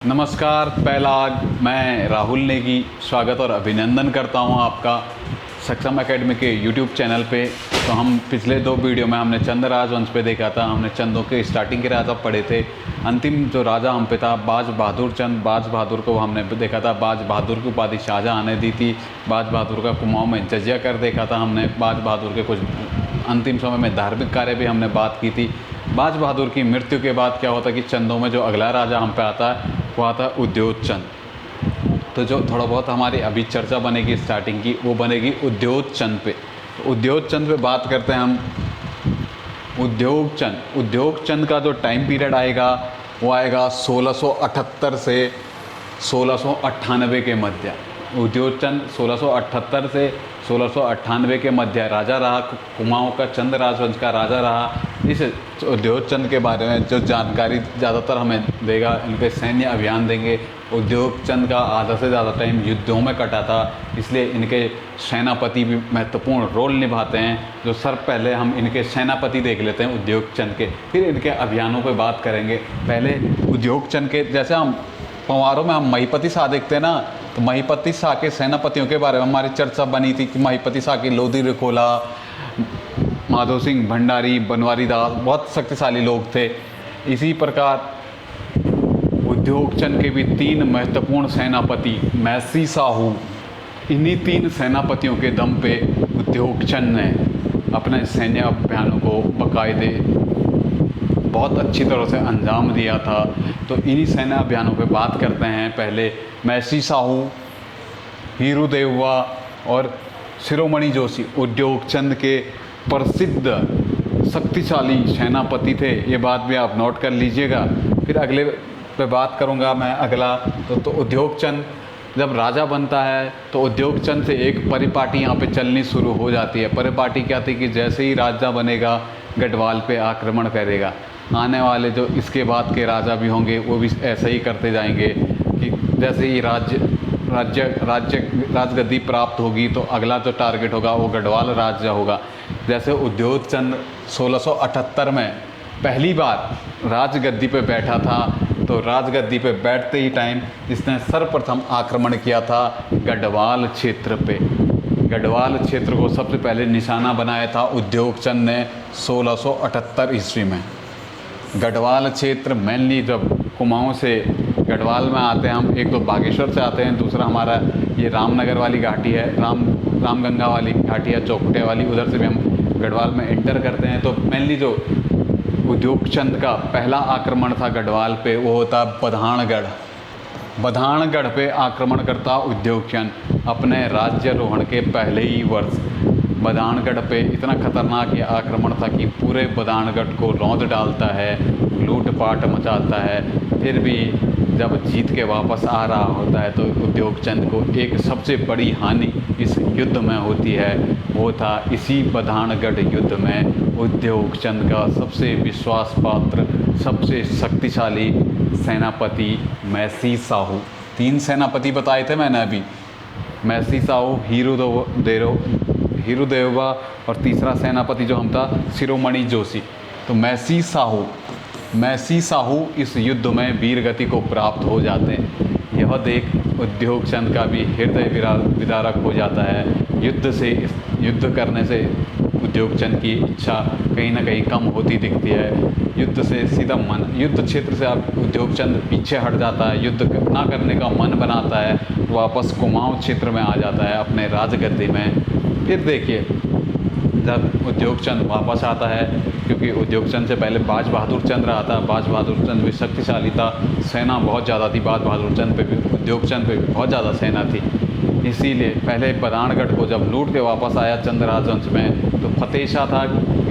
नमस्कार पहलाग, मैं राहुल नेगी स्वागत और अभिनंदन करता हूं आपका सक्षम एकेडमी के यूट्यूब चैनल पे। तो हम पिछले दो वीडियो में हमने चंद राजवंश पे देखा था। हमने चंदों के स्टार्टिंग के राजा पढ़े थे। अंतिम जो राजा हम पे था बाज बहादुर चंद। बाज बहादुर को हमने देखा था। बाज बहादुर की उपाधि शाहजहाँ ने दी थी। बाज बहादुर का कुमाऊँ में जजिया कर देखा था हमने। बाज बहादुर के कुछ अंतिम समय में धार्मिक कार्य भी हमने बात की थी। बाज बहादुर की मृत्यु के बाद क्या होता है कि चंदों में जो अगला राजा हम पे आता है वो आता है उद्योगचंद। तो जो थोड़ा बहुत हमारी अभी चर्चा बनेगी स्टार्टिंग की, वो बनेगी उद्योगचंद पे। तो उद्योगचंद पे बात करते हैं हम। उद्योगचंद का जो टाइम पीरियड आएगा वो आएगा 1678 से 1698 के मध्य। उद्योगचंद 1678 से 1698 के मध्य राजा रहा। कुमाऊँ का चंद राजवंश का राजा रहा। इस उद्योगचंद के बारे में जो जानकारी ज़्यादातर हमें देगा, इनके सैन्य अभियान देंगे। उद्योगचंद का आधा से ज़्यादा टाइम युद्धों में कटा था, इसलिए इनके सेनापति भी महत्वपूर्ण रोल निभाते हैं। जो सर पहले हम इनके सेनापति देख लेते हैं उद्योगचंद के, फिर इनके अभियानों पर बात करेंगे। पहले उद्योगचंद के, जैसे हम पंवारों में हम महिपति शाह देखते हैं ना, तो महिपति शाह के सेनापतियों के बारे में हमारी चर्चा बनी थी कि महिपति शाह की लोधी रिखोला, माधो सिंह भंडारी, बनवारी दास बहुत शक्तिशाली लोग थे। इसी प्रकार उद्योगचंद के भी तीन महत्वपूर्ण सेनापति मैसी साहू, इन्हीं तीन सेनापतियों के दम पे उद्योगचंद ने अपने सैन्य अभियानों को बाकायदे बहुत अच्छी तरह से अंजाम दिया था। तो इन्हीं सैन्य अभियानों पे बात करते हैं। पहले मैसी साहू, हीरू देववा और शिरोमणि जोशी उद्योगचंद के प्रसिद्ध शक्तिशाली सेनापति थे। ये बात भी आप नोट कर लीजिएगा। फिर अगले पे बात करूँगा मैं अगला। तो उद्योगचंद जब राजा बनता है तो उद्योगचंद से एक परिपाटी यहाँ पे चलनी शुरू हो जाती है। परिपाटी क्या थी कि जैसे ही राजा बनेगा गढ़वाल पे आक्रमण करेगा। आने वाले जो इसके बाद के राजा भी होंगे वो भी ऐसा ही करते जाएंगे कि जैसे ही राजगद्दी प्राप्त होगी तो अगला जो टारगेट होगा वो गढ़वाल राज्य होगा। जैसे उद्योगचंद 1678 में पहली बार राजगद्दी पे बैठा था, तो राजगद्दी पे बैठते ही टाइम इसने सर्वप्रथम आक्रमण किया था गढ़वाल क्षेत्र पे। गढ़वाल क्षेत्र को सबसे पहले निशाना बनाया था उद्योगचंद ने 1678 ईस्वी में। गढ़वाल क्षेत्र मेनली जब कुमाऊँ से गढ़वाल में आते हैं हम, एक तो बागेश्वर से आते हैं, दूसरा हमारा ये रामनगर वाली घाटी है, रामगंगा वाली घाटी है, चौखुटे वाली, उधर से भी हम गढ़वाल में एंटर करते हैं। तो मेनली जो उद्योगचंद का पहला आक्रमण था गढ़वाल पे वो होता बधानगढ़। बधानगढ़ पे आक्रमण करता उद्योगचंद अपने राज्यारोहण के पहले ही वर्ष। बधानगढ़ पे इतना खतरनाक ये आक्रमण था कि पूरे बधानगढ़ को रौंद डालता है, लूटपाट मचाता है। फिर भी जब जीत के वापस आ रहा होता है तो उद्योगचंद को एक सबसे बड़ी हानि इस युद्ध में होती है। वो था इसी बधानगढ़ युद्ध में उद्योगचंद का सबसे विश्वास पात्र, सबसे शक्तिशाली सेनापति मैसी साहू। तीन सेनापति बताए थे मैंने अभी, मैसी साहू, हीरू देववा और तीसरा सेनापति जो हम था शिरोमणि जोशी। तो मैसी साहू इस युद्ध में वीर गति को प्राप्त हो जाते हैं। यह देख उद्योगचंद का भी हृदय विदारक हो जाता है। युद्ध करने से उद्योगचंद की इच्छा कहीं ना कहीं कम होती दिखती है। युद्ध क्षेत्र से अब उद्योगचंद पीछे हट जाता है, युद्ध ना करने का मन बनाता है, वापस कुमाऊँ क्षेत्र में आ जाता है अपने राजगद्दी में। फिर देखिए जब उद्योगचंद वापस आता है, क्योंकि उद्योगचंद से पहले बाज बहादुर चंद रहा था। बाज बहादुर चंद भी शक्तिशाली था, सेना बहुत ज़्यादा थी। बाज बहादुर चंद पे भी, उद्योगचंद पे भी बहुत ज़्यादा सेना थी। इसीलिए पहले बधानगढ़ को जब लूट के वापस आया चंद राजवंश में, तो फतेह शाह था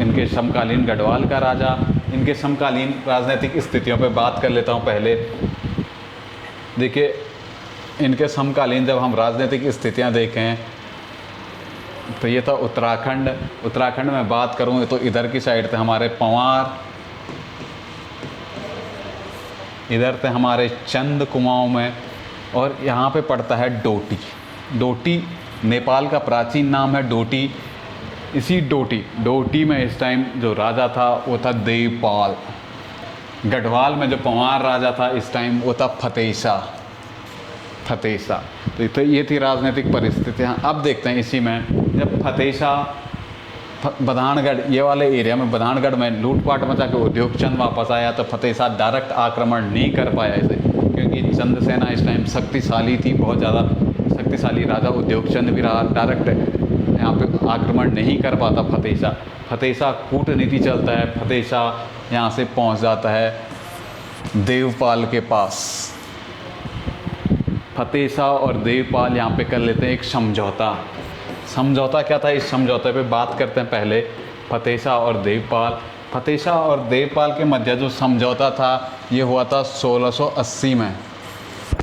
इनके समकालीन गढ़वाल का राजा। इनके समकालीन राजनीतिक स्थितियों पर बात कर लेता हूँ पहले। देखिए इनके समकालीन जब हम राजनीतिक स्थितियाँ देखें तो ये था उत्तराखंड में बात करूँ तो इधर की साइड थे हमारे पंवार, इधर थे हमारे चंद कुमाऊँ में, और यहाँ पे पड़ता है डोटी नेपाल का प्राचीन नाम है डोटी। इसी डोटी में इस टाइम जो राजा था वो था देवपाल। गढ़वाल में जो पंवार राजा था इस टाइम वो था फतेह शाह। तो ये थी राजनीतिक परिस्थितियाँ। अब देखते हैं इसी में, जब फतेह शाह बधानगढ़ ये वाले एरिया में, बधानगढ़ में लूटपाट मचा के उद्योग चंद वापस आया, तो फतेह शाह डायरेक्ट आक्रमण नहीं कर पाया इसे, क्योंकि चंद सेना इस टाइम शक्तिशाली थी, बहुत ज़्यादा शक्तिशाली राजा उद्योग चंद भी रहा। डायरेक्ट यहाँ पे आक्रमण नहीं कर पाता फतेह शाह कूटनीति चलता है। फतेह शाह यहाँ से पहुँच जाता है देवपाल के पास। फतेह शाह और देवपाल यहाँ पे कर लेते हैं एक समझौता क्या था, इस समझौते पे बात करते हैं पहले। फतेह शाह और देवपाल के मध्य जो समझौता था ये हुआ था 1680 में।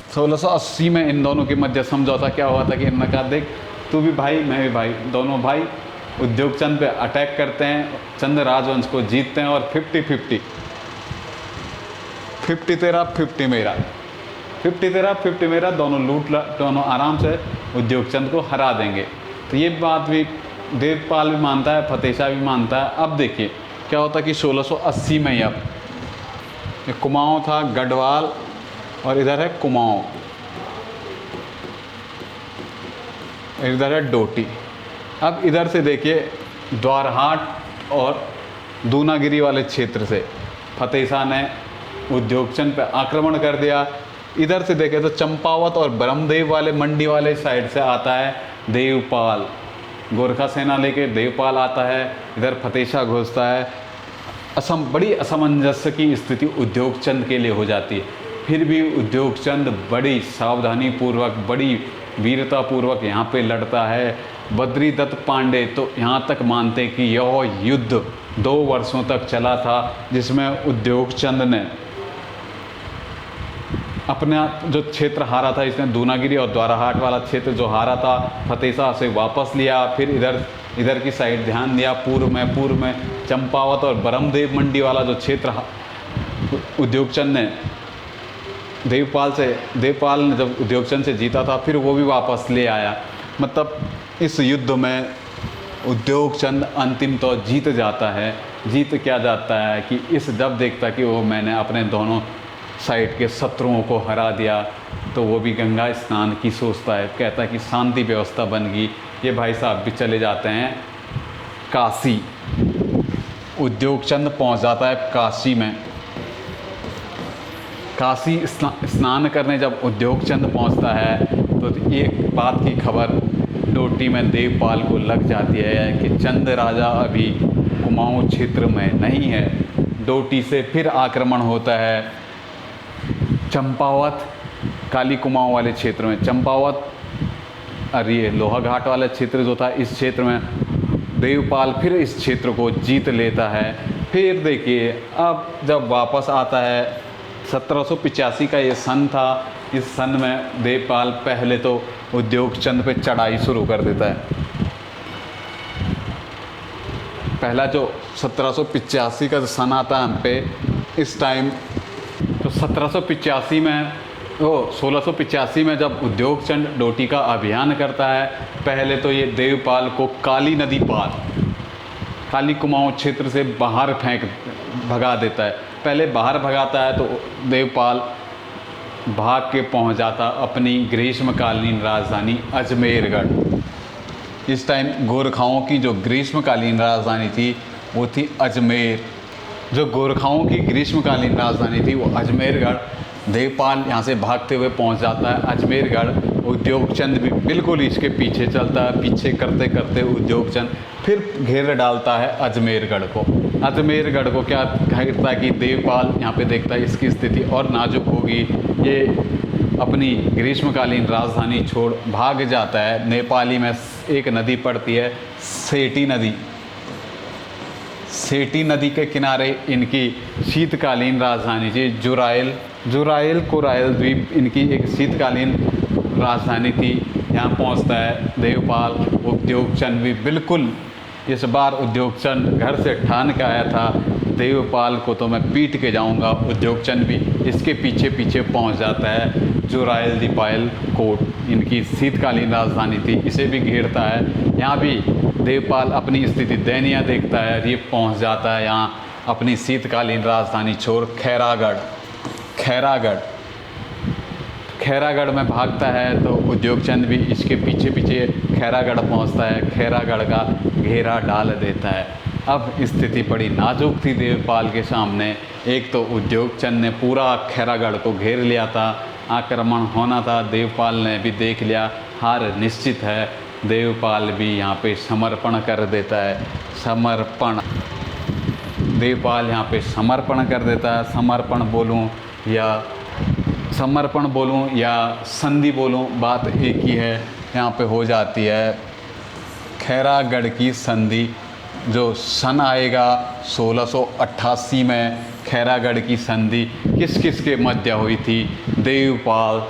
1680 में इन दोनों के मध्य समझौता क्या हुआ था कि इन्होंने कहा, देख तू भी भाई मैं भी भाई, दोनों भाई उद्योग चंद पे अटैक करते हैं, चंद राजवंश को जीतते हैं और 50-50 तेरा 50 मेरा, 50 तेरा 50 मेरा, दोनों आराम से उद्योग चंद को हरा देंगे। तो ये बात भी देवपाल भी मानता है, फतेह शाह भी मानता है। अब देखिए क्या होता कि 1680 में ही अब कुमाऊँ था, गढ़वाल और इधर है कुमाऊँ, इधर है डोटी। अब इधर से देखिए द्वारहाट और दूनागिरी वाले क्षेत्र से फतेह शाह ने उद्योग चंद पे आक्रमण कर दिया। इधर से देखें तो चंपावत और ब्रह्मदेव वाले मंडी वाले साइड से आता है देवपाल, गोरखा सेना लेके देवपाल आता है, इधर फतेह शाह घुसता है। बड़ी असमंजस्य की स्थिति उद्योग चंद के लिए हो जाती है। फिर भी उद्योग चंद बड़ी सावधानी पूर्वक, बड़ी वीरता पूर्वक यहाँ पे लड़ता है। बद्रीदत्त पांडे तो यहाँ तक मानते हैं कि यह युद्ध 2 वर्षों तक चला था, जिसमें उद्योग चंद ने अपना जो क्षेत्र हारा था, इसने दूनागिरी और द्वाराहाट वाला क्षेत्र जो हारा था फतेह शाह से वापस लिया। फिर इधर की साइड ध्यान दिया, पूर्व में चंपावत और ब्रह्मदेव मंडी वाला जो क्षेत्र उद्योग चंद ने देवपाल ने जब उद्योग चंद से जीता था, फिर वो भी वापस ले आया। मतलब इस युद्ध में उद्योग चंद अंतिम तो जीत जाता है। जीत क्या जाता है कि जब देखता कि वो मैंने अपने दोनों साइड के शत्रुओं को हरा दिया, तो वो भी गंगा स्नान की सोचता है। कहता है कि शांति व्यवस्था बन गई। ये भाई साहब भी चले जाते हैं काशी। उद्योग चंद पहुँच जाता है काशी में। काशी स्नान करने जब उद्योग चंद पहुँचता है तो एक बात की खबर डोटी में देवपाल को लग जाती है कि चंद राजा अभी कुमाऊँ क्षेत्र में नहीं है। डोटी से फिर आक्रमण होता है चंपावत, काली कुमाऊँ वाले क्षेत्र में। चंपावत और ये लोहा घाट वाला क्षेत्र जो था, इस क्षेत्र में देवपाल फिर इस क्षेत्र को जीत लेता है। फिर देखिए अब जब वापस आता है, 1785 का ये सन था। इस सन में देवपाल पहले तो उद्योग चंद पे चढ़ाई शुरू कर देता है। पहला जो 1785 का सन आता है हम पे, इस टाइम तो 1785 में 1685 में जब उद्योग चंद डोटी का अभियान करता है, पहले तो ये देवपाल को काली नदी पार, काली कुमाऊँ क्षेत्र से बाहर भगा देता है। पहले बाहर भगाता है तो देवपाल भाग के पहुंच जाता अपनी ग्रीष्मकालीन राजधानी अजमेरगढ़। इस टाइम गोरखाओं की जो ग्रीष्मकालीन राजधानी थी वो थी अजमेर। जो गोरखाओं की ग्रीष्मकालीन राजधानी थी वो अजमेरगढ़। देवपाल यहाँ से भागते हुए पहुँच जाता है अजमेरगढ़। उद्योग चंद भी बिल्कुल इसके पीछे चलता है। पीछे करते करते उद्योग चंद फिर घेर डालता है अजमेरगढ़ को। अजमेरगढ़ को क्या कहता है कि देवपाल यहाँ पे देखता है इसकी स्थिति और नाजुक होगी, ये अपनी ग्रीष्मकालीन राजधानी छोड़ भाग जाता है। नेपाली में एक नदी पड़ती है सेठी नदी। सेठी नदी के किनारे इनकी शीतकालीन राजधानी थी जुराइल कोराइल द्वीप इनकी एक शीतकालीन राजधानी थी। यहाँ पहुँचता है देवपाल। उद्योग चंद भी बिल्कुल इस बार उद्योग चंद घर से ठान के आया था, देवपाल को तो मैं पीट के जाऊंगा। उद्योग चंद भी इसके पीछे पीछे पहुंच जाता है। जुराइल दीपाइल कोट इनकी शीतकालीन राजधानी थी, इसे भी घेरता है। यहाँ भी देवपाल अपनी स्थिति दयनीय देखता है। ये पहुंच जाता है यहाँ अपनी शीतकालीन राजधानी छोड़ खैरागढ़ में भागता है, तो उद्योगचंद भी इसके पीछे पीछे खैरागढ़ पहुंचता है, खैरागढ़ का घेरा डाल देता है। अब स्थिति बड़ी नाजुक थी देवपाल के सामने। एक तो उद्योगचंद ने पूरा खैरागढ़ को घेर लिया था, आक्रमण होना था, देवपाल ने भी देख लिया हार निश्चित है। देवपाल भी यहाँ पे समर्पण कर देता है। देवपाल यहाँ पे समर्पण कर देता है। समर्पण बोलूँ या संधि बोलूँ, बात एक ही है। यहाँ पे हो जाती है खैरागढ़ की संधि। जो सन आएगा 1688 में, खैरागढ़ की संधि किस किस के मध्य हुई थी? देवपाल,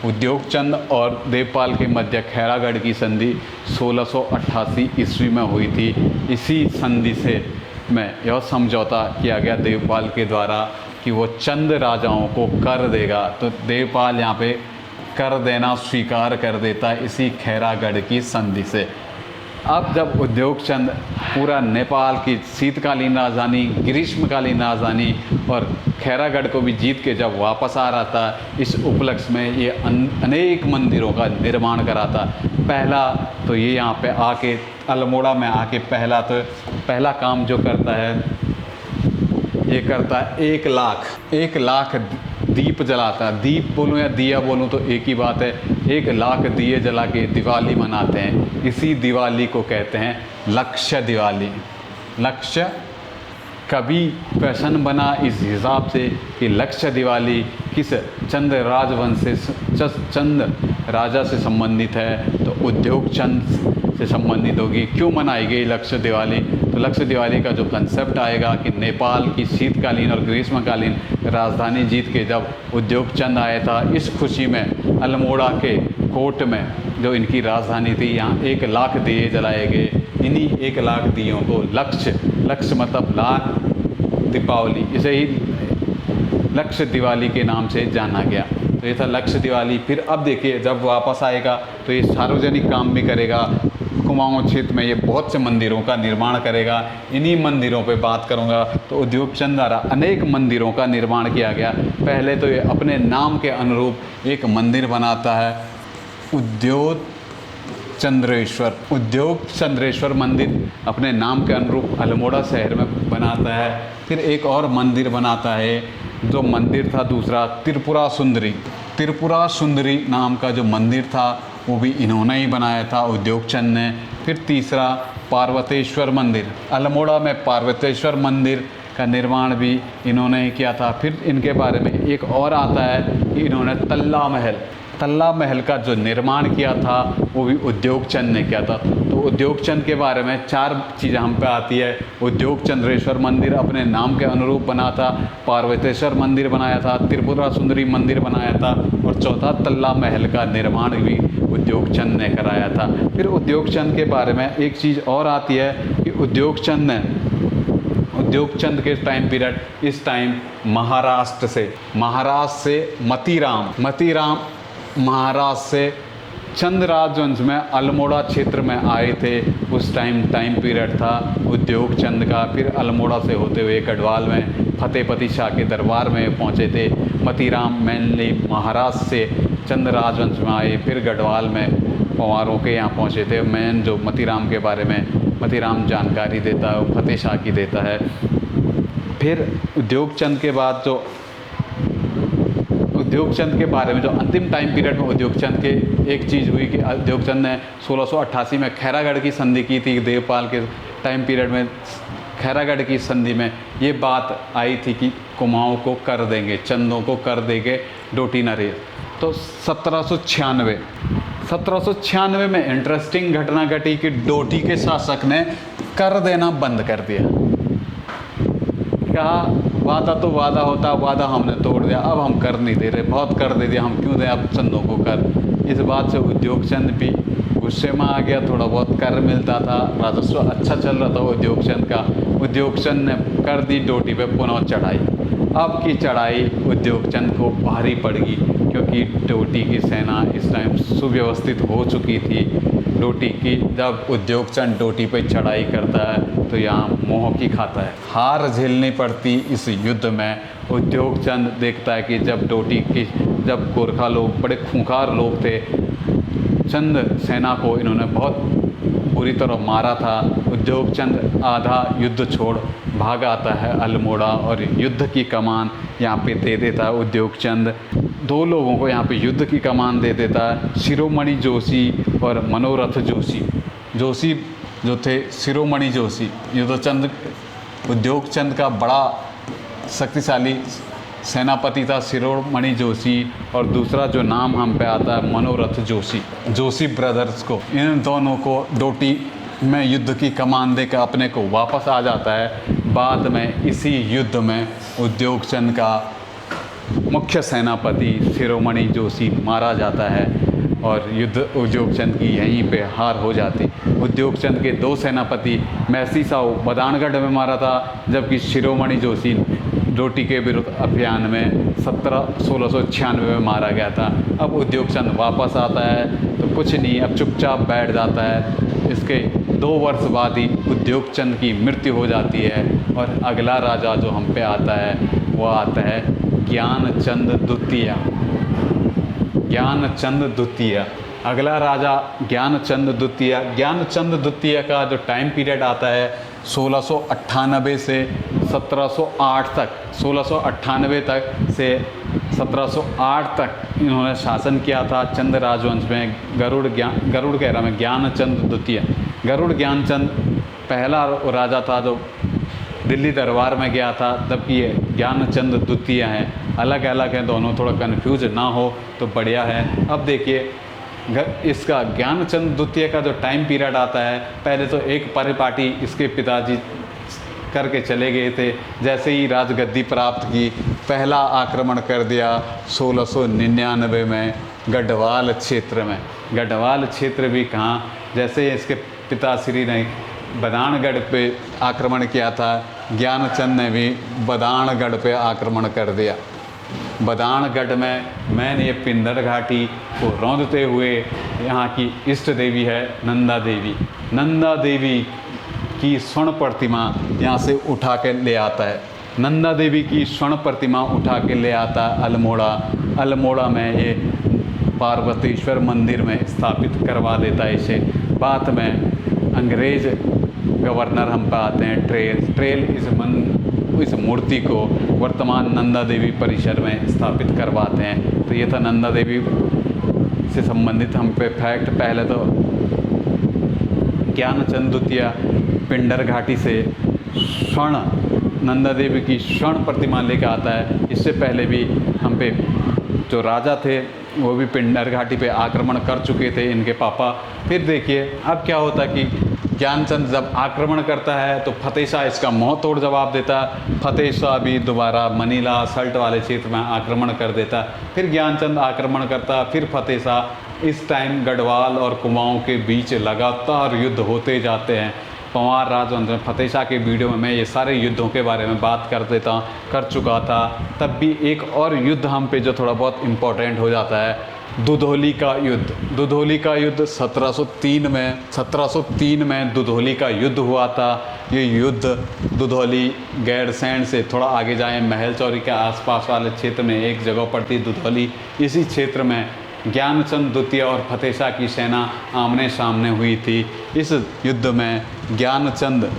उद्योगचंद और देवपाल के मध्य खैरागढ़ की संधि 1688 ईस्वी में हुई थी। इसी संधि से में यह समझौता किया गया देवपाल के द्वारा कि वो चंद राजाओं को कर देगा। तो देवपाल यहाँ पे कर देना स्वीकार कर देता है इसी खैरागढ़ की संधि से। अब जब उद्योगचंद पूरा नेपाल की शीतकालीन राजधानी, ग्रीष्मकालीन राजधानी और खैरागढ़ को भी जीत के जब वापस आ रहा था, इस उपलक्ष्य में ये अनेक मंदिरों का निर्माण करा था। पहला तो ये यहाँ पे आके अल्मोड़ा में आके पहला काम जो करता है, ये करता है 1 लाख दीप जलाता है। दीप बोलूँ या दिया बोलूँ तो एक ही बात है। 1 लाख दिए जला के दिवाली मनाते हैं। इसी दिवाली को कहते हैं लक्ष्य दिवाली। लक्ष्य कभी फैशन बना इस हिसाब से कि लक्ष्य दिवाली किस चंद राजवंश से, चंद राजा से संबंधित है, तो उद्योगचंद से संबंधित होगी। क्यों मनाई गई लक्ष्य दिवाली? तो लक्ष्य दिवाली का जो कंसेप्ट आएगा कि नेपाल की शीतकालीन और ग्रीष्मकालीन राजधानी जीत के जब उद्योगचंद आया था, इस खुशी में अल्मोड़ा के कोट में जो इनकी राजधानी थी, यहाँ 1 लाख दिए जलाए गए। इन्हीं 1 लाख दियों को लक्ष्य मतलब लाख, दीपावली, इसे ही लक्ष्य दिवाली के नाम से जाना गया। तो ये था लक्ष्य दिवाली। फिर अब देखिए जब वापस आएगा तो ये सार्वजनिक काम भी करेगा। कुमाऊं क्षेत्र में ये बहुत से मंदिरों का निर्माण करेगा। इन्हीं मंदिरों पे बात करूँगा। तो उद्योगचंद द्वारा अनेक मंदिरों का निर्माण किया गया। पहले तो ये अपने नाम के अनुरूप एक मंदिर बनाता है, उद्योग चंद्रेश्वर मंदिर सुंदरेश्वर नाम के अनुरूप अल्मोड़ा शहर में बनाता है। फिर एक और मंदिर बनाता है, जो मंदिर था दूसरा त्रिपुरा सुंदरी नाम का जो मंदिर था वो भी इन्होंने ही बनाया था, उद्योगचंद ने। फिर तीसरा पार्वतेश्वर मंदिर, अल्मोड़ा में पार्वतेश्वर मंदिर का निर्माण भी इन्होंने ही किया था। फिर इनके बारे में एक और आता है कि इन्होंने तल्ला महल का जो निर्माण किया था वो भी उद्योगचंद ने किया था। तो उद्योगचंद के बारे में 4 चीज़ें हम पे आती है। उद्योग चंद्रेश्वर मंदिर अपने नाम के अनुरूप बना था, पार्वतेश्वर मंदिर बनाया था, त्रिपुरा सुंदरी मंदिर बनाया था, और चौथा तल्ला महल का निर्माण भी उद्योगचंद ने कराया था। फिर उद्योगचंद के बारे में एक चीज़ और आती है कि उद्योगचंद के टाइम पीरियड, इस टाइम महाराष्ट्र से मतीराम महाराष्ट्र से चंद राजवंश में अल्मोड़ा क्षेत्र में आए थे। उस टाइम पीरियड था उद्योगचंद का। फिर अल्मोड़ा से होते हुए गढ़वाल में फतेहपति शाह के दरबार में पहुंचे थे। मतीराम मेनली महाराष्ट्र से चंद राजवंश में आए, फिर गढ़वाल में पंवारों के यहाँ पहुंचे थे। मैन जो मतीराम के बारे में मतीराम जानकारी देता है वो फतेह शाह की देता है। फिर उद्योगचंद के बारे में जो अंतिम टाइम पीरियड में उद्योगचंद के एक चीज़ हुई कि उद्योगचंद ने 1688 में खैरागढ़ की संधि की थी। देवपाल के टाइम पीरियड में खैरागढ़ की संधि में ये बात आई थी कि कुमाऊं को कर देंगे, चंदों को कर देंगे डोटी नरेश। तो 1796 में इंटरेस्टिंग घटना घटी कि डोटी के शासक ने कर देना बंद कर दिया। कहा वादा तो वादा होता, वादा हमने तोड़ दिया, अब हम कर नहीं दे रहे, बहुत कर दे दिया, हम क्यों दें अब चंदों को कर। इस बात से उद्योगचंद भी गुस्से में आ गया। थोड़ा बहुत कर मिलता था, राजस्व अच्छा चल रहा था उद्योगचंद का। उद्योगचंद ने कर दी डोटी पे पुनः चढ़ाई। अब की चढ़ाई उद्योगचंद को भारी पड़ गई, क्योंकि डोटी की सेना इस टाइम सुव्यवस्थित हो चुकी थी। डोटी की जब उद्योग चंद डोटी पे चढ़ाई करता है तो यहाँ मोह की खाता है। हार झेलनी पड़ती इस युद्ध में। उद्योग चंद देखता है कि जब गोरखा लोग बड़े खूंखार लोग थे, चंद सेना को इन्होंने बहुत बुरी तरह मारा था। उद्योग चंद आधा युद्ध छोड़ भाग आता है अल्मोड़ा और युद्ध की कमान यहाँ पे दे देता है। उद्योग चंद 2 लोगों को यहाँ पे युद्ध की कमान दे देता है, शिरोमणि जोशी और मनोरथ जोशी। जोशी जो थे शिरोमणि जोशी, उद्योग चंद का बड़ा शक्तिशाली सेनापति था शिरोमणि जोशी, और दूसरा जो नाम हम पे आता है मनोरथ जोशी। जोशी ब्रदर्स को, इन दोनों को डोटी में युद्ध की कमान देकर अपने को वापस आ जाता है। बाद में इसी युद्ध में उद्योग चंद का मुख्य सेनापति शिरोमणि जोशी मारा जाता है और युद्ध उद्योग चंद की यहीं पे हार हो जाती। उद्योग चंद के 2 सेनापति महसी साहू बदानगढ़ में मारा था, जबकि शिरोमणि जोशी डोटी के विरुद्ध अभियान में 1696 में मारा गया था। अब उद्योग चंद वापस आता है तो कुछ नहीं, अब चुपचाप बैठ जाता है। इसके 2 वर्ष बाद ही उद्योग चंद की मृत्यु हो जाती है और अगला राजा जो हम पे आता है वो आता है ज्ञानचंद द्वितीय। ज्ञानचंद द्वितीय अगला राजा ज्ञानचंद द्वितीय। ज्ञानचंद द्वितीय का जो टाइम पीरियड आता है 1698 से 1708 तक, 1698 तक से 1708 तक इन्होंने शासन किया था चंद राजवंश में। गरुड़ कह रहा मैं, ज्ञानचंद द्वितीय। गरुड़ ज्ञानचंद पहला राजा था जो दिल्ली दरबार में गया था, जबकि ये ज्ञानचंद द्वितीय हैं। अलग अलग हैं दोनों, थोड़ा कन्फ्यूज ना हो तो बढ़िया है। अब देखिए इसका ज्ञानचंद द्वितीय का जो टाइम पीरियड आता है, पहले तो एक परिपाटी इसके पिताजी करके चले गए थे। जैसे ही राजगद्दी प्राप्त की, पहला आक्रमण कर दिया 1699 में गढ़वाल क्षेत्र में। गढ़वाल क्षेत्र भी कहाँ, जैसे इसके पिताश्री ने बदानगढ़ पे आक्रमण किया था, ज्ञानचंद ने भी बदानगढ़ पे आक्रमण कर दिया। बदानगढ़ में मैंने ये पिंडर घाटी को रौंदते हुए यहाँ की इष्ट देवी है नंदा देवी। नंदा देवी की स्वर्ण प्रतिमा यहाँ से उठा के ले आता है। नंदा देवी की स्वर्ण प्रतिमा उठा के ले आता है अल्मोड़ा। अल्मोड़ा में ये पार्वतीश्वर मंदिर में स्थापित करवा देता है इसे। बाद में अंग्रेज गवर्नर हम पे आते हैं ट्रेल इस मूर्ति को वर्तमान नंदा देवी परिसर में स्थापित करवाते हैं। तो ये था नंदा देवी से संबंधित हम पे फैक्ट। पहले तो ज्ञानचंद द्वितीय पिंडर घाटी से स्वर्ण नंदा देवी की स्वर्ण प्रतिमा लेकर आता है। इससे पहले भी हम पे जो राजा थे वो भी पिंडर घाटी पे आक्रमण कर चुके थे, इनके पापा। फिर देखिए अब क्या होता कि ज्ञानचंद जब आक्रमण करता है तो फतेह शाह इसका मुँह तोड़ जवाब देता। फतेह शाह भी दोबारा मनीला सल्ट वाले क्षेत्र में आक्रमण कर देता। फिर ज्ञानचंद आक्रमण करता, फिर फतेह शाह। इस टाइम गढ़वाल और कुमाऊँ के बीच लगातार युद्ध होते जाते हैं। पंवार राजवंश में फतेह शाह के वीडियो में मैं ये सारे युद्धों के बारे में बात कर चुका था। तब भी एक और युद्ध हम पे जो थोड़ा बहुत इम्पोर्टेंट हो जाता है, दुधौली का युद्ध। दुधौली का युद्ध 1703 में दुधौली का युद्ध हुआ था। ये युद्ध दुधौली गैरसैंण से थोड़ा आगे जाएं, महल चौरी के आसपास वाले क्षेत्र में एक जगह पड़ती दुधौली। इसी क्षेत्र में ज्ञानचंद द्वितीय और फतेह शाह की सेना आमने सामने हुई थी। इस युद्ध में ज्ञानचंद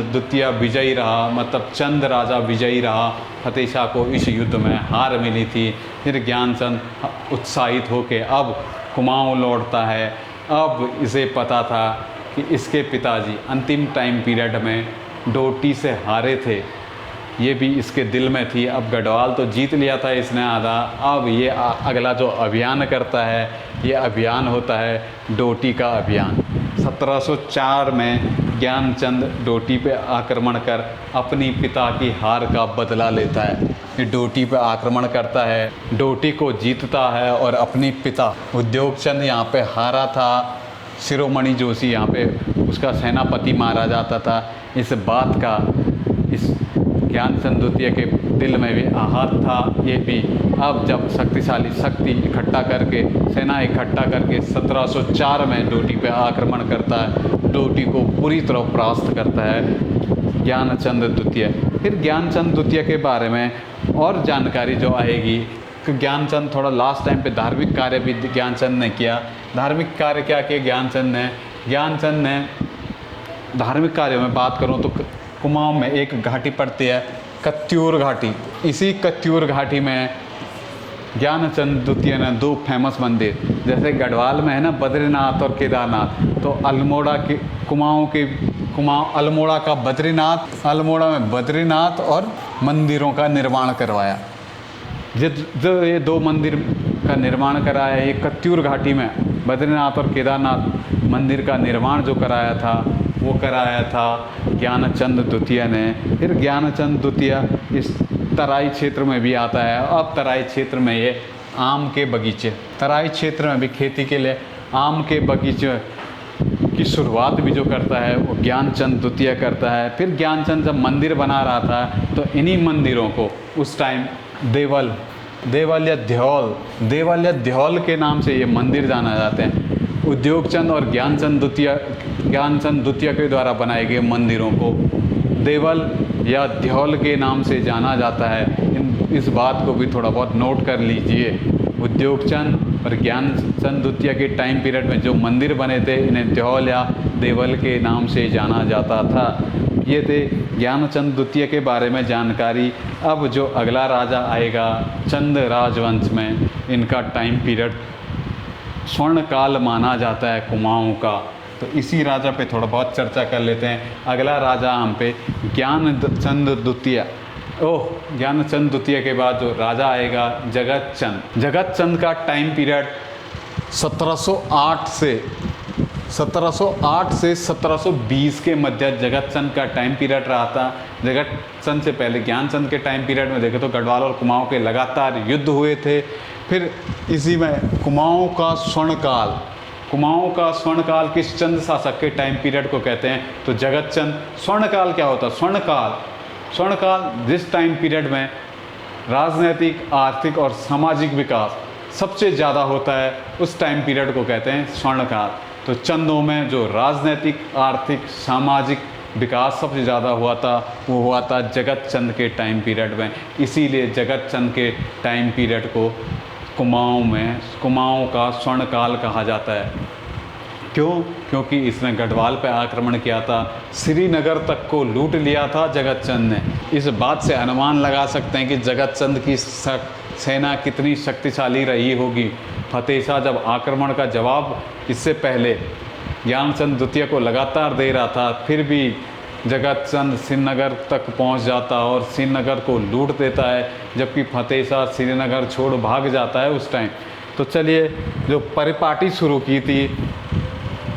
द्वितीय विजयी रहा, मतलब चंद राजा विजयी रहा। फतेह शाह को इस युद्ध में हार मिली थी। फिर ज्ञानचंद उत्साहित होकर अब कुमाऊँ लौटता है। अब इसे पता था कि इसके पिताजी अंतिम टाइम पीरियड में डोटी से हारे थे, ये भी इसके दिल में थी। अब गढ़वाल तो जीत लिया था इसने आधा। अब ये अगला जो अभियान करता है, ये अभियान होता है डोटी का अभियान। 1704 में ज्ञानचंद डोटी पे आक्रमण कर अपनी पिता की हार का बदला लेता है। ये डोटी पे आक्रमण करता है, डोटी को जीतता है और अपनी पिता उद्योग चंद यहाँ पे हारा था। शिरोमणि जोशी यहाँ पे उसका सेनापति मारा जाता था। इस बात का इस ज्ञानचंद द्वितीय के दिल में भी आघात था ये भी। अब जब शक्तिशाली शक्ति इकट्ठा करके, सेना इकट्ठा करके 1704 में डोटी पे आक्रमण करता है, डोटी को पूरी तरह परास्त करता है ज्ञानचंद द्वितीय। फिर ज्ञानचंद द्वितीय के बारे में और जानकारी जो आएगी कि ज्ञानचंद थोड़ा लास्ट टाइम पे धार्मिक कार्य भी ज्ञानचंद ने किया। धार्मिक कार्य क्या किया ज्ञानचंद ने धार्मिक कार्यों में बात करूं तो कुमाऊं में एक घाटी पड़ती है कत्यूर घाटी। इसी कत्यूर घाटी में ज्ञानचंद द्वितीय ने 2 फेमस मंदिर, जैसे गढ़वाल में है ना बद्रीनाथ और केदारनाथ, तो अल्मोड़ा के कुमाऊं अल्मोड़ा का बद्रीनाथ, अल्मोड़ा में बद्रीनाथ और मंदिरों का निर्माण करवाया। जो ये 2 मंदिर का निर्माण कराया, ये कत्यूर घाटी में बद्रीनाथ और केदारनाथ मंदिर का निर्माण जो कराया था वो कराया था ज्ञानचंद द्वितीय ने। फिर ज्ञानचंद द्वितीय इस तराई क्षेत्र में भी आता है। अब तराई क्षेत्र में ये आम के बगीचे, तराई क्षेत्र में भी खेती के लिए आम के बगीचे की शुरुआत भी जो करता है वो ज्ञानचंद द्वितीय करता है। फिर ज्ञानचंद जब मंदिर बना रहा था तो इन्हीं मंदिरों को उस टाइम देवल या ध्योल के नाम से ये मंदिर जाना जाते हैं। उद्योगचंद और ज्ञानचंद द्वितीय के द्वारा बनाए गए मंदिरों को देवल या ध्योल के नाम से जाना जाता है। इस बात को भी थोड़ा बहुत नोट कर लीजिए। उद्योगचंद और ज्ञानचंद द्वितीय के टाइम पीरियड में जो मंदिर बने थे इन्हें ध्योल या देवल के नाम से जाना जाता था। ये थे ज्ञानचंद द्वितीय के बारे में जानकारी। अब जो अगला राजा आएगा चंद राजवंश में, इनका टाइम पीरियड स्वर्ण काल माना जाता है कुमाऊं का, तो इसी राजा पे थोड़ा बहुत चर्चा कर लेते हैं। अगला राजा हम पे ज्ञानचंद द्वितीय। ज्ञानचंद द्वितीय के बाद जो राजा आएगा जगतचंद का टाइम पीरियड 1708 से 1720 के मध्य जगतचंद का टाइम पीरियड रहा था। जगतचंद से पहले ज्ञानचंद के टाइम पीरियड में देखें तो गढ़वाल और कुमाऊं के लगातार युद्ध हुए थे। फिर इसी में कुमाऊं का स्वर्णकाल किस चंद शासक के टाइम पीरियड को कहते हैं तो जगतचंद। स्वर्णकाल क्या होता है? स्वर्णकाल जिस टाइम पीरियड में राजनैतिक, आर्थिक और सामाजिक विकास सबसे ज़्यादा होता है उस टाइम पीरियड को कहते हैं स्वर्णकाल। तो चंदों में जो राजनैतिक, आर्थिक, सामाजिक विकास सबसे ज़्यादा हुआ था वो हुआ था जगतचंद के टाइम पीरियड में। इसीलिए जगतचंद के टाइम पीरियड को कुमाऊं का स्वर्णकाल कहा जाता है। क्यों? क्योंकि इसने गढ़वाल पर आक्रमण किया था, श्रीनगर तक को लूट लिया था जगतचंद ने। इस बात से अनुमान लगा सकते हैं कि जगतचंद की सेना कितनी शक्तिशाली रही होगी। फतेह शाह जब आक्रमण का जवाब इससे पहले ज्ञानचंद द्वितीय को लगातार दे रहा था, फिर भी जगतचंद श्रीनगर तक पहुंच जाता और श्रीनगर को लूट देता है, जबकि फतेह शाह श्रीनगर छोड़ भाग जाता है उस टाइम। तो चलिए, जो परिपाटी शुरू की थी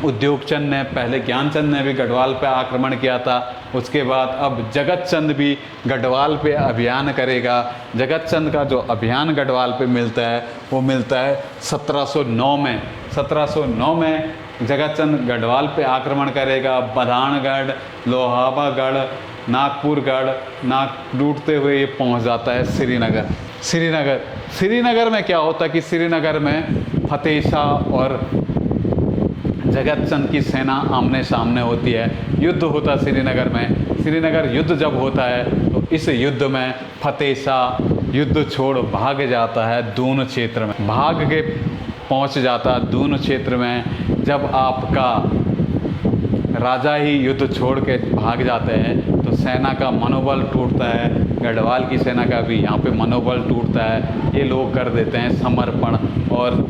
उद्योगचंद ने, पहले ज्ञानचंद ने भी गढ़वाल पे आक्रमण किया था, उसके बाद अब जगतचंद भी गढ़वाल पे अभियान करेगा। जगतचंद का जो अभियान गढ़वाल पे मिलता है वो मिलता है 1709 में। 1709 में जगतचंद गढ़वाल पे आक्रमण करेगा। बधानगढ़, लोहाबागढ़, नागपुरगढ़ लूटते हुए ये पहुंच जाता है श्रीनगर में क्या होता है कि श्रीनगर में फतेह शाह और जगतचंद की सेना आमने सामने होती है, युद्ध होता है श्रीनगर में। श्रीनगर युद्ध जब होता है तो इस युद्ध में फतेह शाह युद्ध छोड़ भाग जाता है दून क्षेत्र में, भाग के पहुंच जाता है दून क्षेत्र में। जब आपका राजा ही युद्ध छोड़ के भाग जाते हैं तो सेना का मनोबल टूटता है, गढ़वाल की सेना का भी यहाँ पे मनोबल टूटता है। ये लोग कर देते हैं समर्पण और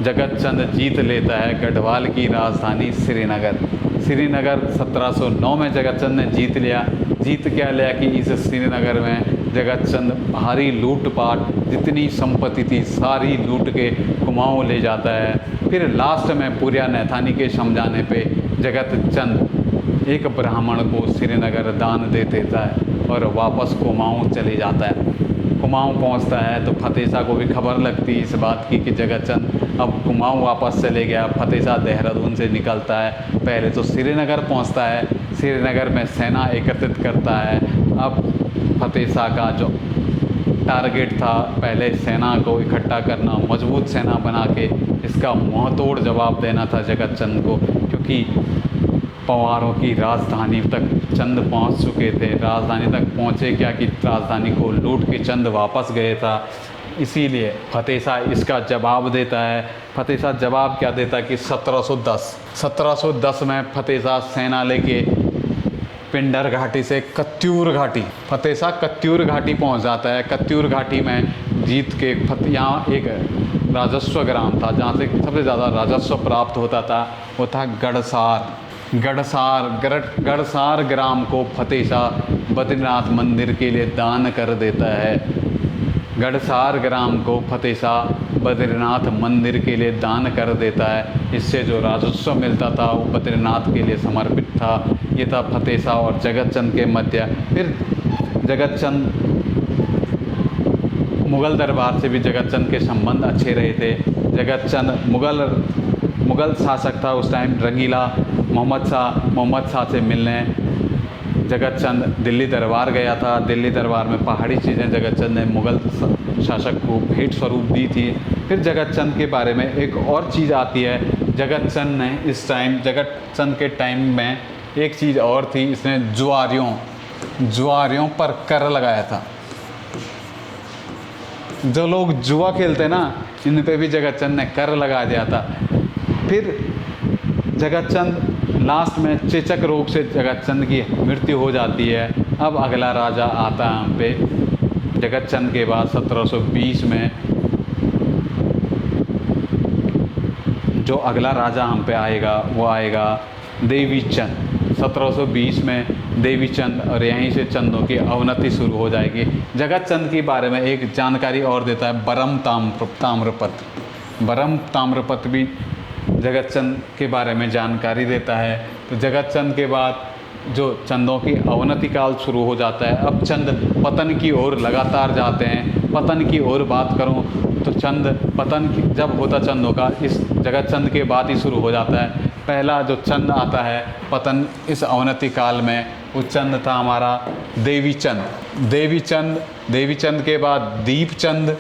जगतचंद जीत लेता है गढ़वाल की राजधानी श्रीनगर। 1709 में जगतचंद ने जीत लिया। जीत क्या लिया कि इस श्रीनगर में जगतचंद भारी लूटपाट, जितनी संपत्ति थी सारी लूट के कुमाऊं ले जाता है। फिर लास्ट में पूर्या नैथानी के समझाने पे जगतचंद एक ब्राह्मण को श्रीनगर दान दे देता है और वापस कुमाऊं चले जाता है। कुमाऊं पहुंचता है तो फतेह शाह को भी खबर लगती इस बात की कि जगतचंद अब कुमाऊं वापस चले गया। फतेह शाह देहरादून से निकलता है, पहले तो श्रीनगर पहुंचता है, श्रीनगर में सेना एकत्रित करता है। अब फतेह शाह का जो टारगेट था, पहले सेना को इकट्ठा करना, मजबूत सेना बना के इसका मुँहतोड़ जवाब देना था जगत चंद को, क्योंकि पवारों की राजधानी तक चंद पहुंच चुके थे। राजधानी तक पहुंचे क्या कि राजधानी को लूट के चंद वापस गए था। इसीलिए फतेह शाह इसका जवाब देता है। फतेह शाह जवाब क्या देता है कि 1710 में फतेह शाह सेना लेके पिंडर घाटी से कत्यूर घाटी, फतेह शाह कत्यूर घाटी पहुंच जाता है। कत्यूर घाटी में जीत के यहाँ एक राजस्व ग्राम था जहाँ से सबसे ज़्यादा राजस्व प्राप्त होता था, वो था गढ़सार ग्राम को फतेह शाह बद्रीनाथ मंदिर के लिए दान कर देता है। गढ़सार ग्राम को फतेह शाह बद्रीनाथ मंदिर के लिए दान कर देता है। इससे जो राजस्व मिलता था वो बद्रीनाथ के लिए समर्पित था। ये था फतेह शाह और जगत चंद के मध्य। फिर जगत चंद, मुग़ल दरबार से भी जगत चंद के संबंध अच्छे रहे थे। जगत चंद मुग़ल शासक था उस टाइम, रंगीला मोहम्मद शाह से मिलने जगत चंद दिल्ली दरबार गया था। दिल्ली दरबार में पहाड़ी चीज़ें जगत चंद ने मुग़ल शासक को भेंट स्वरूप दी थी। फिर जगत चंद के बारे में एक और चीज़ आती है। जगत चंद ने इस टाइम, जगत चंद के टाइम में एक चीज़ और थी, इसने जुआरियों पर कर लगाया था। जो लोग जुआ खेलते ना, इन पे भी जगत चंद ने कर लगा दिया था। फिर जगत चंद लास्ट में चेचक रोग से जगत चंद की मृत्यु हो जाती है। अब अगला राजा आता है हम पे जगत चंद के बाद 1720 में जो अगला राजा हम पे आएगा वो आएगा देवी चंद। 1720 में देवी चंद, और यहीं से चंदों की अवनति शुरू हो जाएगी। जगत चंद के बारे में एक जानकारी और देता है बरम ताम्रपत्र भी जगत चंद के बारे में जानकारी देता है। तो जगत चंद के बाद जो चंदों की अवनति काल शुरू हो जाता है। अब चंद पतन की ओर लगातार जाते हैं। पतन की ओर बात करूं तो चंद पतन जब होता चंदों का इस जगत चंद के बाद ही शुरू हो जाता है। पहला जो चंद आता है पतन इस अवनति काल में, वो चंद था हमारा देवी चंद के बाद दीपचंद,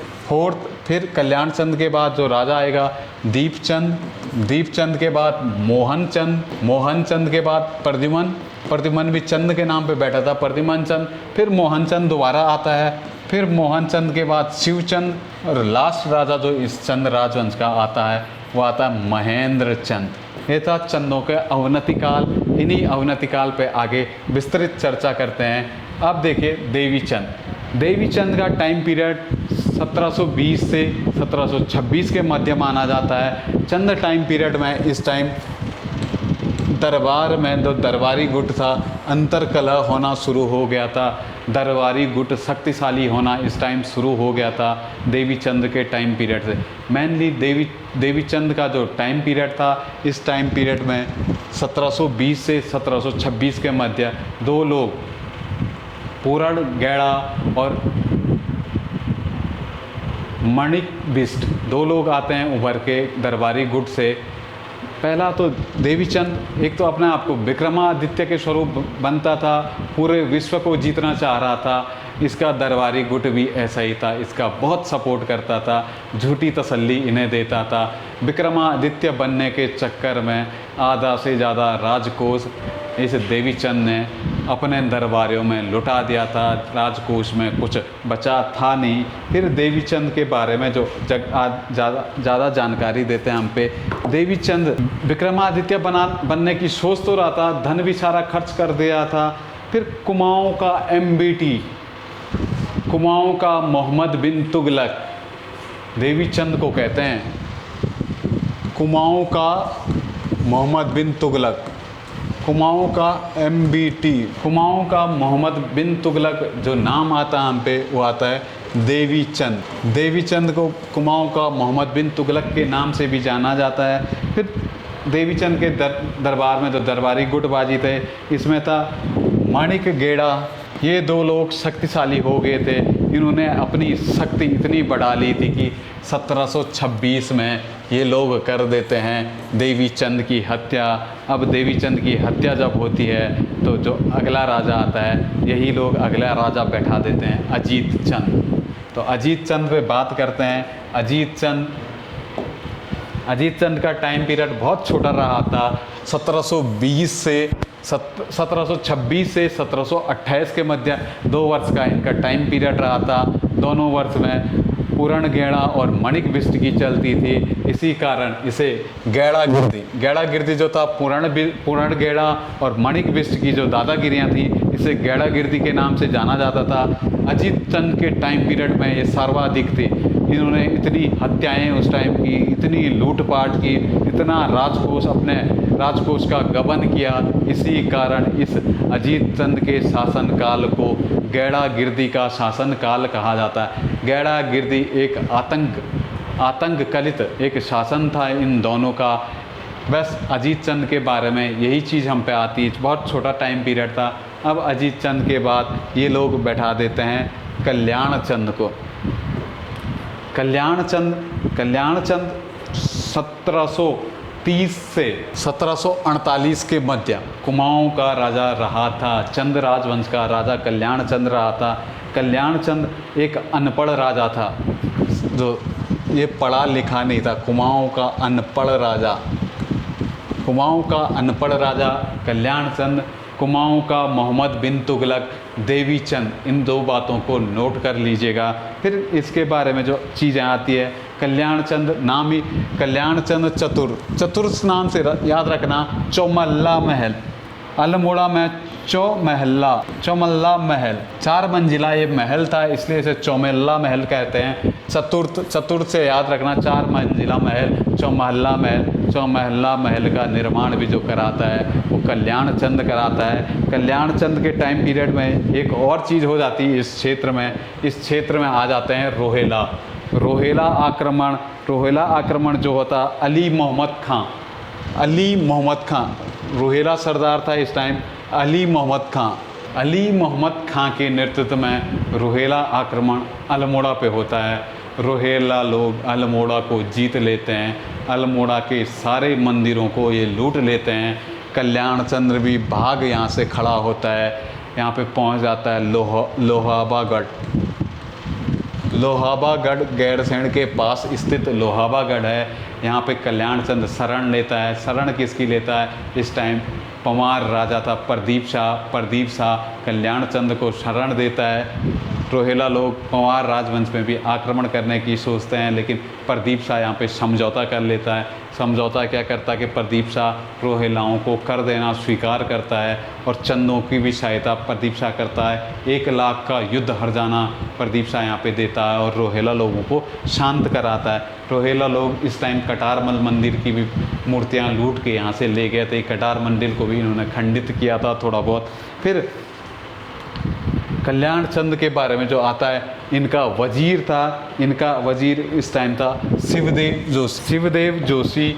फिर कल्याण चंद के बाद जो राजा आएगा दीपचंद के बाद मोहन चंद के बाद प्रद्युमन भी चंद के नाम पे बैठा था, प्रद्युमन चंद। फिर मोहन चंद दोबारा आता है। फिर मोहन चंद के बाद शिवचंद, और लास्ट राजा जो इस चंद राजवंश का आता है वो आता है महेंद्र चंद। ये था चंदों के अवनति काल। इन्हीं अवनति काल पे आगे विस्तृत चर्चा करते हैं। अब देखिए देवी चंद का टाइम पीरियड 1720 से 1726 के मध्य माना जाता है। चंद टाइम पीरियड में इस टाइम दरबार में जो दरबारी गुट था अंतरकलह होना शुरू हो गया था। दरबारी गुट शक्तिशाली होना इस टाइम शुरू हो गया था देवी चंद के टाइम पीरियड से। मेनली देवी चंद का जो टाइम पीरियड था, इस टाइम पीरियड में 1720 से 1726 के मध्य दो लोग, पूरण गैड़ा और मणिक बिष्ट, दो लोग आते हैं उभर के दरबारी गुट से। पहला तो देवीचंद एक तो अपने आप को विक्रमादित्य के स्वरूप बनता था, पूरे विश्व को जीतना चाह रहा था। इसका दरबारी गुट भी ऐसा ही था, इसका बहुत सपोर्ट करता था, झूठी तसल्ली इन्हें देता था। विक्रमादित्य बनने के चक्कर में आधा से ज़्यादा राजकोष इस देवीचंद ने अपने दरबारियों में लुटा दिया था। राजकोष में कुछ बचा था नहीं। फिर देवीचंद के बारे में जो ज़्यादा जानकारी देते हैं हम पे, देवीचंद विक्रमादित्य बनने की सोच तो रहा था, धन भी सारा खर्च कर दिया था। फिर कुमाऊँ का MBT, कुमाऊँ का मोहम्मद बिन तुगलक, देवीचंद को कहते हैं कुमाऊँ का मोहम्मद बिन तुगलक, कुमाऊँ का MBT, कुमाऊँ का मोहम्मद बिन तुगलक जो नाम आता है हम पे वो आता है देवीचंद। देवीचंद को कुमाऊँ का मोहम्मद बिन तुगलक के नाम से भी जाना जाता है। फिर देवीचंद के दरबार में जो दरबारी गुटबाजी थे, इसमें था माणिक गेड़ा। ये दो लोग शक्तिशाली हो गए थे। इन्होंने अपनी शक्ति इतनी बढ़ा ली थी कि 1726 में ये लोग कर देते हैं देवी चंद की हत्या। अब देवी चंद की हत्या जब होती है तो जो अगला राजा आता है, यही लोग अगला राजा बैठा देते हैं, अजीत चंद। तो अजीत चंद पे बात करते हैं। अजीत चंद का टाइम पीरियड बहुत छोटा रहा था। 1726 से 1728 के मध्य 2 वर्ष का इनका टाइम पीरियड रहा था। दोनों वर्ष में पूरणगेड़ा और मणिकबिष्ट की चलती थी। इसी कारण इसे गैड़ागिर्दी जो था, पूरणगेड़ा और मणिकबिष्ट की जो दादागिरियाँ थी, इसे गैड़ागिर्दी के नाम से जाना जाता था। अजीत चंद के टाइम पीरियड में ये सर्वाधिक थी। इन्होंने इतनी हत्याएं उस टाइम की, इतनी लूटपाट की, इतना अपने राजकोष का गबन किया। इसी कारण इस अजीत चंद के शासनकाल को गैड़ागिर्दी का शासनकाल कहा जाता है। गैड़ागिर्दी एक आतंक कलित एक शासन था इन दोनों का। बस अजीत चंद के बारे में यही चीज़ हम पे आती है। बहुत छोटा टाइम पीरियड था। अब अजीत चंद के बाद ये लोग बैठा देते हैं कल्याण चंद को। कल्याण चंद 1730 से 1748 के मध्य कुमाऊं का राजा रहा था। चंद राजवंश का राजा कल्याण चंद रहा था। कल्याण चंद एक अनपढ़ राजा था, जो ये पढ़ा लिखा नहीं था। कुमाऊं का अनपढ़ राजा कल्याण चंद, कुमाऊं का मोहम्मद बिन तुगलक, देवी चंद, इन 2 बातों को नोट कर लीजिएगा। फिर इसके बारे में जो चीज़ें आती है, कल्याण चंद नाम ही कल्याण चंद चतुर नाम से याद रखना। चौमल्ला महल, अल्मोड़ा में चौमल्ला महल 4 मंजिला ये महल था, इसलिए इसे चौमल्ला महल कहते हैं। चतुर्थ से याद रखना, 4 मंजिला महल चौमहल्ला महल। चौमहल्ला महल का निर्माण भी जो कराता है वो कल्याण चंद कराता है। कल्याण चंद के टाइम पीरियड में एक और चीज़ हो जाती है इस क्षेत्र में आ जाते हैं रोहेला आक्रमण जो होता अली मोहम्मद खां, रोहेला सरदार था इस टाइम अली मोहम्मद खां के नेतृत्व में रोहेला आक्रमण अल्मोड़ा पे होता है। रोहेला लोग अल्मोड़ा को जीत लेते हैं। अल्मोड़ा के सारे मंदिरों को ये लूट लेते हैं। कल्याण चंद्र भी भाग यहाँ से खड़ा होता है, यहाँ पे पहुँच जाता है लोहाबागढ़ गैरसैंण के पास स्थित लोहाबागढ़ है। यहाँ पे कल्याण चंद शरण लेता है। शरण किसकी लेता है? इस टाइम पंवार राजा था प्रदीप शाह कल्याण चंद को शरण देता है। रोहेला लोग पंवार राजवंश में भी आक्रमण करने की सोचते हैं, लेकिन प्रदीप शाह यहाँ पे समझौता कर लेता है। समझौता क्या करता है कि प्रदीप शाह रोहेलाओं को कर देना स्वीकार करता है और चंदों की भी सहायता प्रदीप शाह करता है। 1 लाख का युद्ध हर्जाना प्रदीप शाह यहाँ पे देता है और रोहेला लोगों को शांत कराता है। रोहेला लोग इस टाइम कटारमल मंदिर की भी मूर्तियाँ लूट के यहाँ से ले गए थे। कटार मंदिर को भी इन्होंने खंडित किया था थोड़ा बहुत। फिर कल्याण चंद के बारे में जो आता है, इनका वजीर इस टाइम था शिवदेव जोशी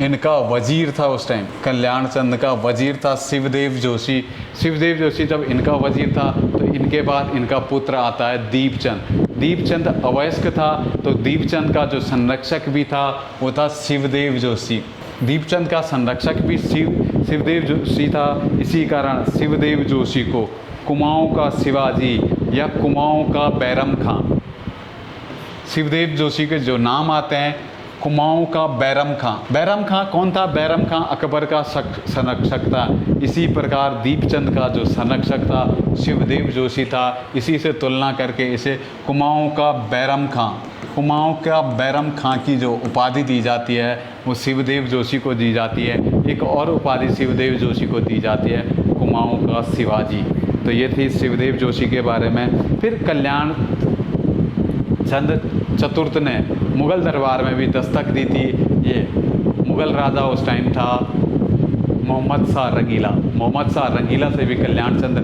इनका वजीर था उस टाइम। कल्याण चंद का वजीर था शिवदेव जोशी जब इनका वजीर था तो इनके बाद इनका पुत्र आता है दीपचंद अवयस्क था, तो दीपचंद का जो संरक्षक भी था वो था शिवदेव जोशी। दीपचंद का संरक्षक भी शिवदेव जोशी था। इसी कारण शिवदेव जोशी को कुमाऊं का शिवाजी या कुमाऊं का बैरम खां, शिवदेव जोशी के जो नाम आते हैं, कुमाऊं का बैरम खां कौन था? बैरम खां अकबर का संरक्षक था। इसी प्रकार दीपचंद का जो संरक्षक था शिवदेव जोशी था। इसी से तुलना करके इसे कुमाऊं का बैरम खां की जो उपाधि दी जाती है वो शिवदेव जोशी को दी जाती है। एक और उपाधि शिवदेव जोशी को दी जाती है, कुमाऊं का शिवाजी। तो ये थी शिवदेव जोशी के बारे में। फिर कल्याण चंद चतुर्थ ने मुग़ल दरबार में भी दस्तक दी थी। ये मुग़ल राजा उस टाइम था मोहम्मद शाह रंगीला से भी कल्याण चंद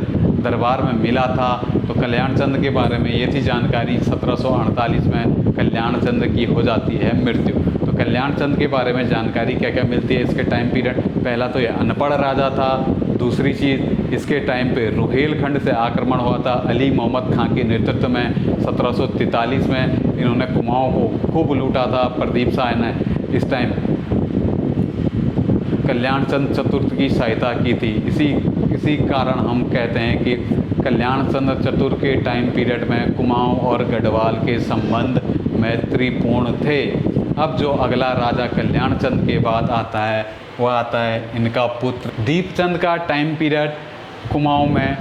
दरबार में मिला था। तो कल्याण चंद के बारे में ये थी जानकारी। 1748 में कल्याण चंद की हो जाती है मृत्यु। तो तो कल्याण चंद के बारे में जानकारी क्या क्या मिलती है इसके टाइम पीरियड। पहला तो ये अनपढ़ राजा था। दूसरी चीज़, इसके टाइम पे रुहेलखंड से आक्रमण हुआ था अली मोहम्मद खां के नेतृत्व में 1743 में। इन्होंने कुमाऊँ को खूब लूटा था। प्रदीप शाह ने इस टाइम कल्याण चंद चतुर्थ की सहायता की थी। इसी कारण हम कहते हैं कि कल्याण चंद्र चतुर्थ के टाइम पीरियड में कुमाऊँ और गढ़वाल के संबंध मैत्रीपूर्ण थे। अब जो अगला राजा कल्याण चंद के बाद आता है वह आता है इनका पुत्र दीपचंद का टाइम पीरियड। कुमाऊँ में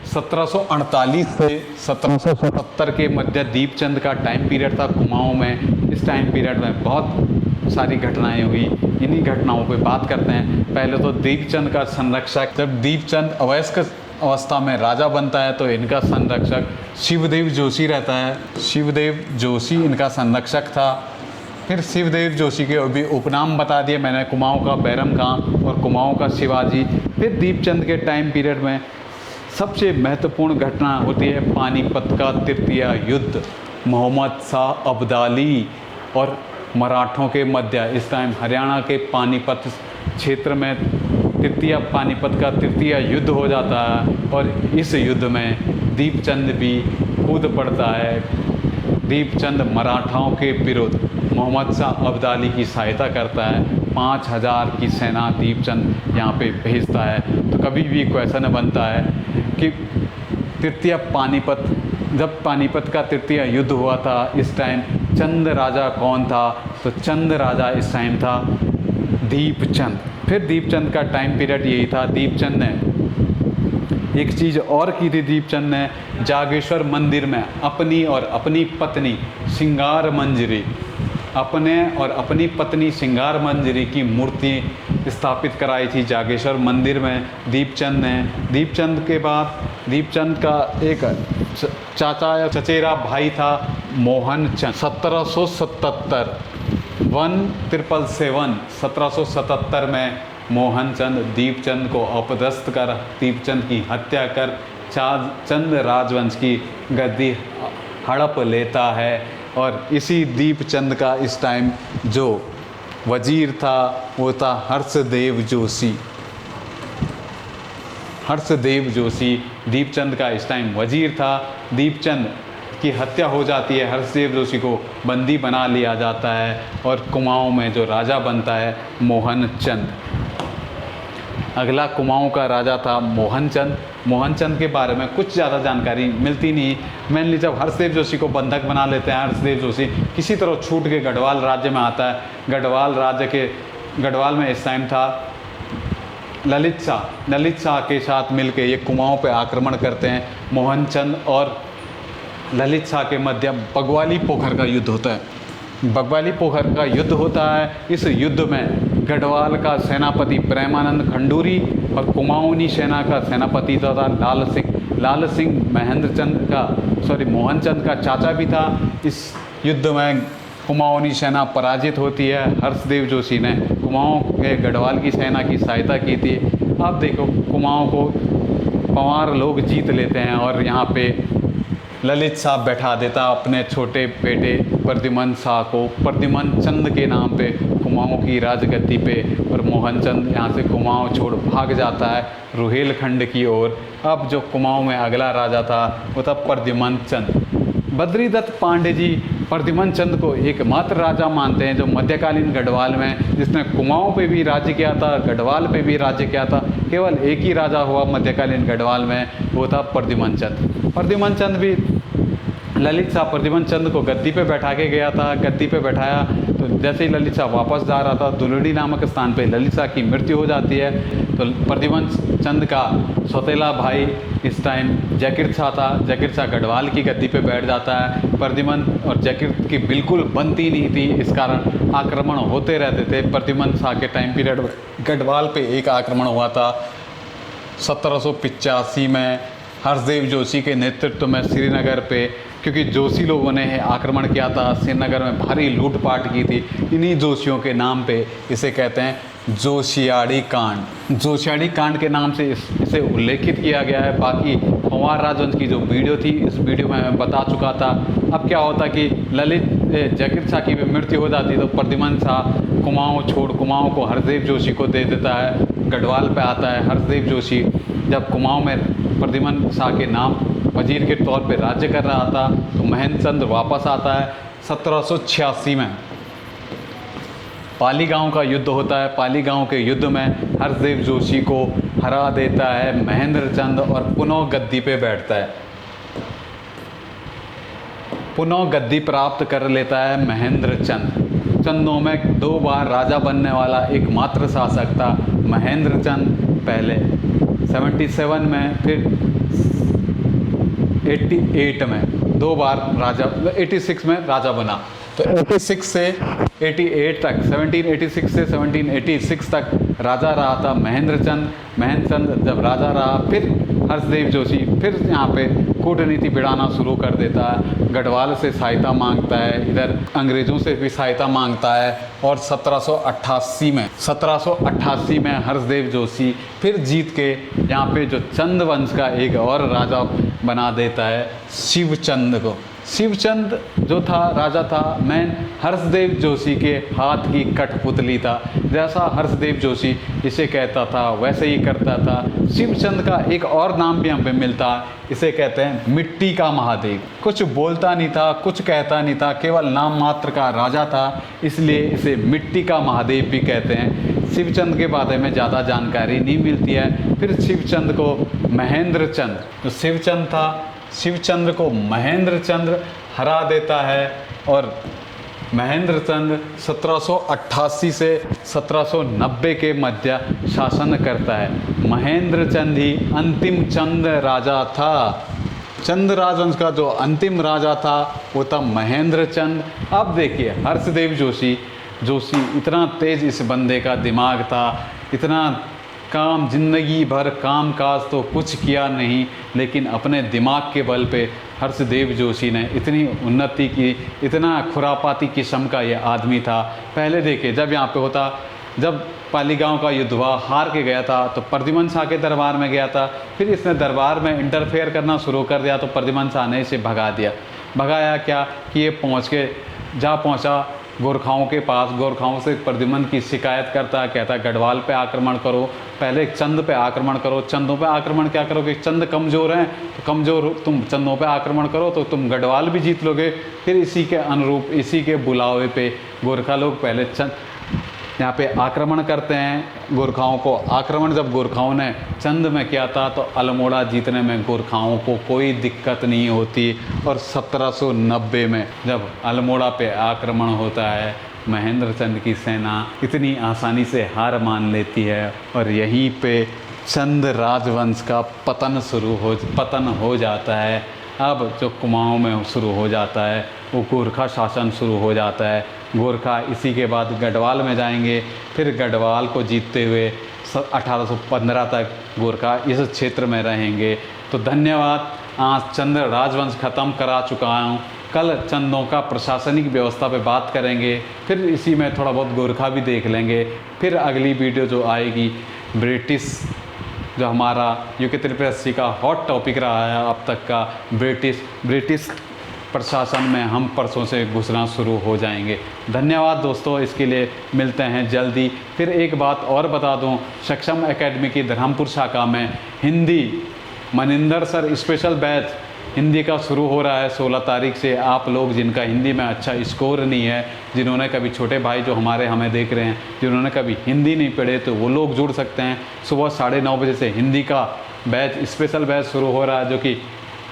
1748 से 1777 के मध्य दीपचंद का टाइम पीरियड था कुमाऊँ में। इस टाइम पीरियड में बहुत सारी घटनाएं हुई। इन्हीं घटनाओं पे बात करते हैं। पहले तो दीपचंद का संरक्षक, जब दीपचंद अवयस्क अवस्था में राजा बनता है तो इनका संरक्षक शिवदेव जोशी रहता है। शिवदेव जोशी इनका संरक्षक था। फिर शिवदेव जोशी के भी उपनाम बता दिए मैंने, कुमाऊँ का बैरम खां और कुमाऊँ का शिवाजी। फिर दीपचंद के टाइम पीरियड में सबसे महत्वपूर्ण घटना होती है पानीपत का तृतीय युद्ध। मोहम्मद शाह अब्दाली और मराठों के मध्य इस टाइम हरियाणा के पानीपत क्षेत्र में पानीपत का तृतीय युद्ध हो जाता है और इस युद्ध में दीपचंद भी कूद पड़ता है। दीपचंद मराठाओं के विरुद्ध मोहम्मद शाह अब्दाली की सहायता करता है। 5000 की सेना दीपचंद यहाँ पे भेजता है। तो कभी भी क्वेश्चन बनता है कि जब पानीपत का तृतीय युद्ध हुआ था इस टाइम चंद राजा कौन था? तो चंद राजा इस टाइम था दीपचंद। फिर दीपचंद का टाइम पीरियड यही था। दीपचंद ने एक चीज़ और की थी। दीपचंद ने जागेश्वर मंदिर में अपनी और अपनी पत्नी सिंगार मंजरी की मूर्ति स्थापित कराई थी जागेश्वर मंदिर में दीपचंद ने। दीपचंद के बाद दीपचंद का एक चाचा या चचेरा भाई था मोहन चंद। 1777 में मोहन चंद दीपचंद को अपदस्थ कर दीपचंद की हत्या कर चंद राजवंश की गद्दी हड़प लेता है। और इसी दीपचंद का इस टाइम जो वजीर था वो था हर्षदेव जोशी। दीपचंद का इस टाइम वजीर था। दीपचंद की हत्या हो जाती है। हर्षदेव जोशी को बंदी बना लिया जाता है और कुमाऊँ में जो राजा बनता है मोहन चंद। अगला कुमाऊँ का राजा था मोहन चंद के बारे में कुछ ज़्यादा जानकारी मिलती नहीं। मेनली जब हर्षदेव जोशी को बंधक बना लेते हैं, हर्षदेव जोशी किसी तरह छूट के गढ़वाल राज्य में आता है। गढ़वाल में इस टाइम था ललित शाह के साथ मिलके ये कुमाऊँ पे आक्रमण करते हैं। मोहन चंद और ललित शाह के मध्य बगवाली पोखर का युद्ध होता है। इस युद्ध में गढ़वाल का सेनापति प्रेमानंद खंडूरी और कुमाऊनी सेना का सेनापति था लाल सिंह मोहन चंद का चाचा भी था। इस युद्ध में कुमाऊनी सेना पराजित होती है। हर्षदेव जोशी ने कुमाऊँ के गढ़वाल की सेना की सहायता की थी। अब देखो कुमाऊँ को पंवार लोग जीत लेते हैं और यहाँ पे ललित शाह बैठा देता अपने छोटे बेटे प्रद्युमन शाह को प्रद्युमन चंद के नाम पे कुमाऊँ की राजगद्दी पे। और मोहन चंद यहाँ से कुमाऊँ छोड़ भाग जाता है रुहेलखंड की ओर। अब जो कुमाऊँ में अगला राजा था वो था प्रद्युमन चंद। बद्रीदत्त पांडे जी प्रद्युमन चंद को एकमात्र राजा मानते हैं जो मध्यकालीन गढ़वाल में जिसने कुमाऊँ पे भी राज्य किया था, गढ़वाल पे भी राज्य किया था। केवल एक ही राजा हुआ मध्यकालीन गढ़वाल में, वो था प्रद्युमन चंद। प्रद्युमन चंद भी ललित शाह प्रद्युमन चंद को गद्दी पे बैठा के गया था। गद्दी पे बैठाया तो जैसे ही ललित शाह वापस जा रहा था दुलड़ी नामक स्थान पे ललित शाह की मृत्यु हो जाती है। तो प्रद्युमन चंद का सौतेला भाई इस टाइम जयकीर्त शाह था। जयकीर्त शाह गढ़वाल की गद्दी पे बैठ जाता है। प्रद्युमन और जयकीर्त की बिल्कुल बनती नहीं थी, इस कारण आक्रमण होते रहते थे। प्रद्युमन शाह के टाइम पीरियड में गढ़वाल पे एक आक्रमण हुआ था 1785 में हर्षदेव जोशी के नेतृत्व में श्रीनगर पे, क्योंकि जोशी लोगों ने आक्रमण किया था, श्रीनगर में भारी लूटपाट की थी। इन्हीं जोशियों के नाम पे इसे कहते हैं जोशियाड़ी कांड। जोशियाड़ी कांड के नाम से इसे उल्लेखित किया गया है। बाकी पंवार राजवंश की जो वीडियो थी, इस वीडियो में मैं बता चुका था। अब क्या होता कि ललित जाकिर शाह की मृत्यु हो जाती तो प्रद्युम्न शाह कुमाऊँ को हरदेव जोशी को दे देता है। गढ़वाल पे आता है हरदेव जोशी। जब कुमाऊँ में प्रद्युम्न शाह के नाम वजीर के तौर पे राज्य कर रहा था तो महेंद्र चंद्र वापस आता है 1786 में। पाली गांव का युद्ध होता है। पाली गांव के युद्ध में हरदेव जोशी को हरा देता है महेंद्र चंद और पुनः गद्दी पे बैठता है। पुनः गद्दी प्राप्त कर लेता है महेंद्र चंद। चंदों में 2 बार राजा बनने वाला एकमात्र शासक था महेंद्र चंद। पहले 77 में, फिर 88 में 2 बार राजा, 86 में राजा बना। तो 86 से 88 तक, 1786 से 1786 तक राजा रहा था महेंद्र चंद। महेंद्र चंद जब राजा रहा, फिर हर्षदेव जोशी फिर यहाँ पे कूटनीति बिड़ाना शुरू कर देता है। गढ़वाल से सहायता मांगता है, इधर अंग्रेज़ों से भी सहायता मांगता है। और 1788 में हर्षदेव जोशी फिर जीत के यहाँ पे जो चंद वंश का एक और राजा बना देता है शिवचंद को। शिवचंद जो था राजा था, मैं हर्षदेव जोशी के हाथ की कठपुतली था। जैसा हर्षदेव जोशी इसे कहता था वैसे ही करता था। शिवचंद का एक और नाम भी हमें मिलता, इसे कहते हैं मिट्टी का महादेव। कुछ बोलता नहीं था, कुछ कहता नहीं था, केवल नाम मात्र का राजा था, इसलिए इसे मिट्टी का महादेव भी कहते हैं। शिवचंद के बारे में ज़्यादा जानकारी नहीं मिलती है। फिर शिवचंद को महेंद्र चंद, जो शिवचंद था, शिवचंद्र को महेंद्र चंद्र हरा देता है और महेंद्र चंद्र 1788 से 1790 के मध्य शासन करता है। महेंद्र चंद ही अंतिम चंद राजा था। चंद राजवंश का जो अंतिम राजा था वो था महेंद्र चंद। अब देखिए हर्षदेव जोशी इतना तेज इस बंदे का दिमाग था, इतना काम, जिंदगी भर काम काज तो कुछ किया नहीं, लेकिन अपने दिमाग के बल पे हर्षदेव जोशी ने इतनी उन्नति की, इतना खुरापाती किस्म का ये आदमी था। पहले देखिए जब यहाँ पे होता, जब पाली गांव का युद्ध हुआ, हार के गया था तो प्रद्युम्न शाह के दरबार में गया था। फिर इसने दरबार में इंटरफेयर करना शुरू कर दिया तो प्रद्युम्न शाह ने इसे भगा दिया। भगाया क्या कि ये पहुँचा गोरखाओं के पास। गोरखाओं से प्रद्युम्न की शिकायत करता, कहता गढ़वाल पे आक्रमण करो, पहले चंद पे आक्रमण करो। चंदों पे आक्रमण क्या करोगे, चंद कमज़ोर हैं तो कमज़ोर तुम चंदों पे आक्रमण करो तो तुम गढ़वाल भी जीत लोगे। फिर इसी के अनुरूप, इसी के बुलावे पे गोरखा लोग पहले यहाँ पे आक्रमण करते हैं गोरखाओं को। आक्रमण जब गोरखाओं ने चंद में किया था तो अल्मोड़ा जीतने में गोरखाओं को कोई दिक्कत नहीं होती। और 1790 में जब अल्मोड़ा पे आक्रमण होता है, महेंद्र चंद की सेना इतनी आसानी से हार मान लेती है और यहीं पे चंद राजवंश का पतन हो जाता है। अब जो कुमाऊँ में शुरू हो जाता है वो गोरखा शासन शुरू हो जाता है। गोरखा इसी के बाद गढ़वाल में जाएंगे, फिर गढ़वाल को जीतते हुए 1815 तक गोरखा इस क्षेत्र में रहेंगे। तो धन्यवाद। आज चंद राजवंश ख़त्म करा चुका हूँ। कल चंदों का प्रशासनिक व्यवस्था पे बात करेंगे, फिर इसी में थोड़ा बहुत गोरखा भी देख लेंगे। फिर अगली वीडियो जो आएगी ब्रिटिश, जो हमारा यूके त्रिपसी का हॉट टॉपिक रहा है अब तक का, ब्रिटिश प्रशासन में हम परसों से घुसना शुरू हो जाएंगे। धन्यवाद दोस्तों, इसके लिए मिलते हैं जल्दी। फिर एक बात और बता दूं, सक्षम एकेडमी की धरमपुर शाखा में Hindi Maninder sir special batch Hindi का शुरू हो रहा है 16 तारीख से। आप लोग जिनका हिंदी में अच्छा स्कोर नहीं है, जिन्होंने कभी, छोटे भाई जो हमें देख रहे हैं, जिन्होंने कभी हिंदी नहीं पढ़े, तो वो लोग जुड़ सकते हैं। सुबह 9:30 बजे से हिंदी का बैच, स्पेशल बैच शुरू हो रहा है, जो कि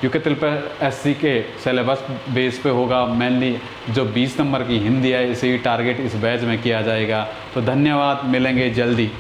यूके त्रिपसी के सिलेबस बेस पे होगा। मेनली जो 20 नंबर की हिंदी है, इसे ही टारगेट इस बैच में किया जाएगा। तो धन्यवाद, मिलेंगे जल्दी।